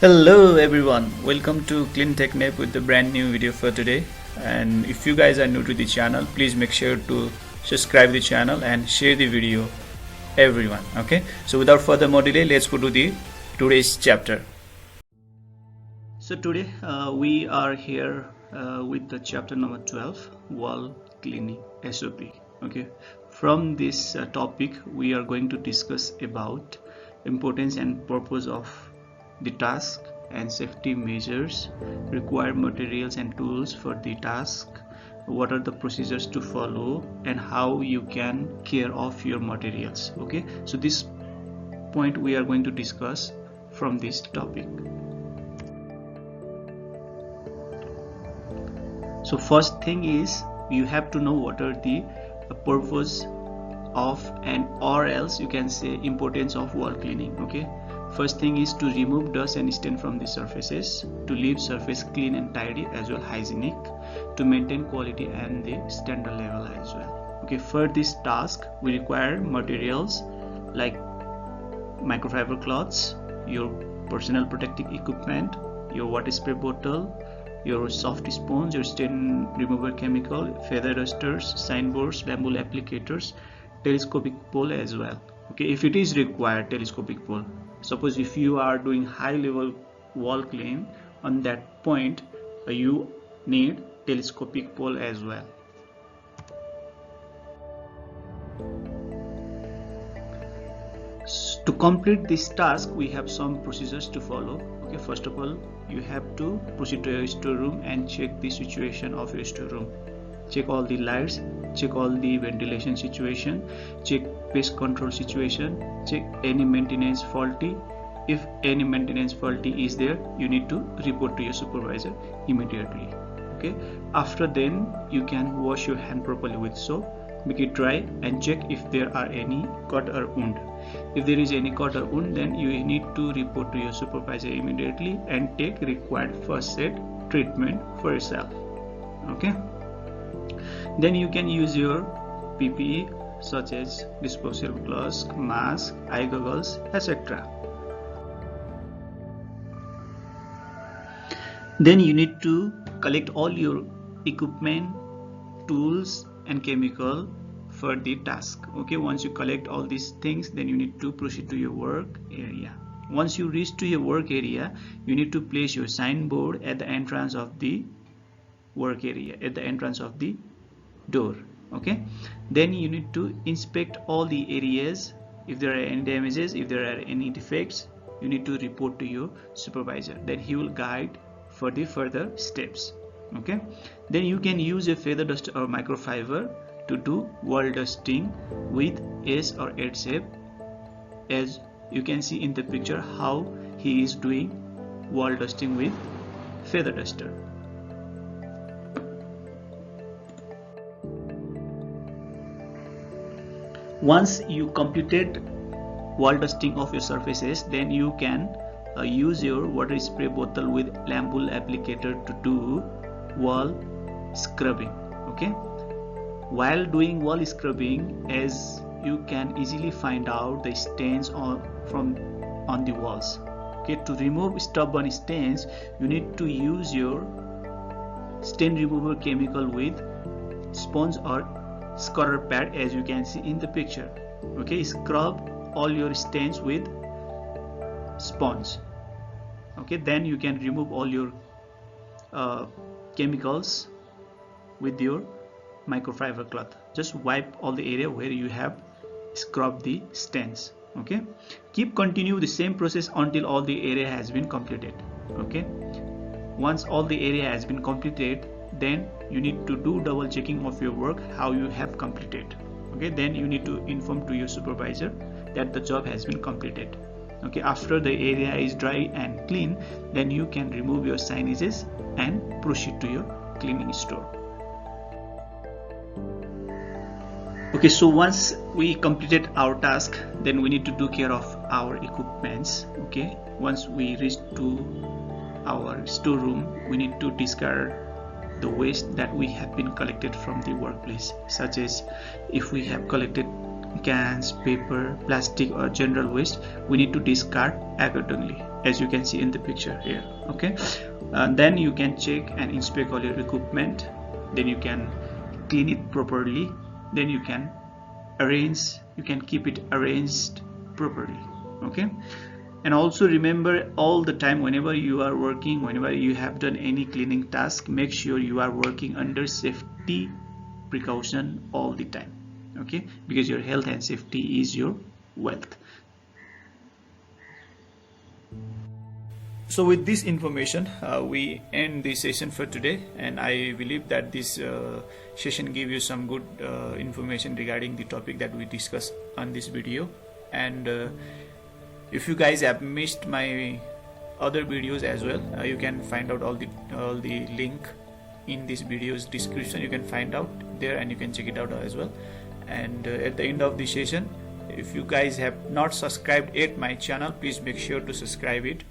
Hello everyone, welcome to Clean Tech Nap with the brand new video for today. And if you guys are new to the channel, please make sure to subscribe the channel and share the video everyone. Okay, so without further more delay, let's go to the today's chapter. So today we are here with the chapter number 12, wall cleaning SOP. Okay, from this topic we are going to discuss about importance and purpose of the task and safety measures, required materials and tools for the task, what are the procedures to follow, and how you can care of your materials. Okay, so this point we are going to discuss from this topic. So first thing is you have to know what are the purpose of and or else you can say importance of wall cleaning. Okay, first thing is to remove dust and stain from the surfaces, to leave surface clean and tidy as well hygienic, to maintain quality and the standard level as well. Okay, for this task we require materials like microfiber cloths, your personal protective equipment, your water spray bottle, your soft sponge, your stain remover chemical, feather dusters, signboards, bamboo applicators, telescopic pole as well. Okay, if it is required, telescopic pole. Suppose if you are doing high level wall clean, on that point you need telescopic pole as well. To complete this task we have some procedures to follow. Okay, first of all you have to proceed to your storeroom and check the situation of your storeroom. Check all the lights, check all the ventilation situation, check pest control situation, check any maintenance faulty. If any maintenance faulty is there, you need to report to your supervisor immediately. Okay, after then you can wash your hand properly with soap, make it dry and check if there are any cut or wound. If there is any cut or wound, then you need to report to your supervisor immediately and take required first aid treatment for yourself. Okay, then you can use your PPE such as disposable gloves, mask, eye goggles, etc. Then you need to collect all your equipment, tools and chemical for the task. Okay, once you collect all these things, then you need to proceed to your work area. Once you reach to your work area, you need to place your signboard at the entrance of the work area, at the entrance of the door. Okay, then you need to inspect all the areas. If there are any damages, if there are any defects, you need to report to your supervisor, then he will guide for the further steps. Okay, then you can use a feather duster or microfiber to do wall dusting with S or 8 shape, as you can see in the picture how he is doing wall dusting with feather duster. Once you completed wall dusting of your surfaces, then you can use your water spray bottle with bamboo applicator to do wall scrubbing. Okay, while doing wall scrubbing, as you can easily find out the stains on the walls. Okay, to remove stubborn stains, you need to use your stain remover chemical with sponge or scrubbing pad, as you can see in the picture. Okay, scrub all your stains with sponge. Okay, then you can remove all your chemicals with your microfiber cloth. Just wipe all the area where you have scrubbed the stains. Okay, continue the same process until all the area has been completed. Okay, once all the area has been completed, then you need to do double checking of your work, how you have completed. Okay, then you need to inform to your supervisor that the job has been completed. Okay, after the area is dry and clean, then you can remove your signages and proceed to your cleaning store. Okay, so once we completed our task, then we need to do care of our equipments. Okay, once we reach to our storeroom, we need to discard the waste that we have been collected from the workplace, such as if we have collected cans, paper, plastic or general waste, we need to discard accordingly, as you can see in the picture here. Okay, then you can check and inspect all your equipment, then you can clean it properly, then you can keep it arranged properly. Okay, and also remember all the time, whenever you are working, whenever you have done any cleaning task, make sure you are working under safety precaution all the time. Okay, because your health and safety is your wealth. So with this information, we end the session for today, and I believe that this session gave you some good information regarding the topic that we discussed on this video. And if you guys have missed my other videos as well, you can find out all the link in this video's description. You can find out there and you can check it out as well. And at the end of the session, if you guys have not subscribed yet my channel, please make sure to subscribe it.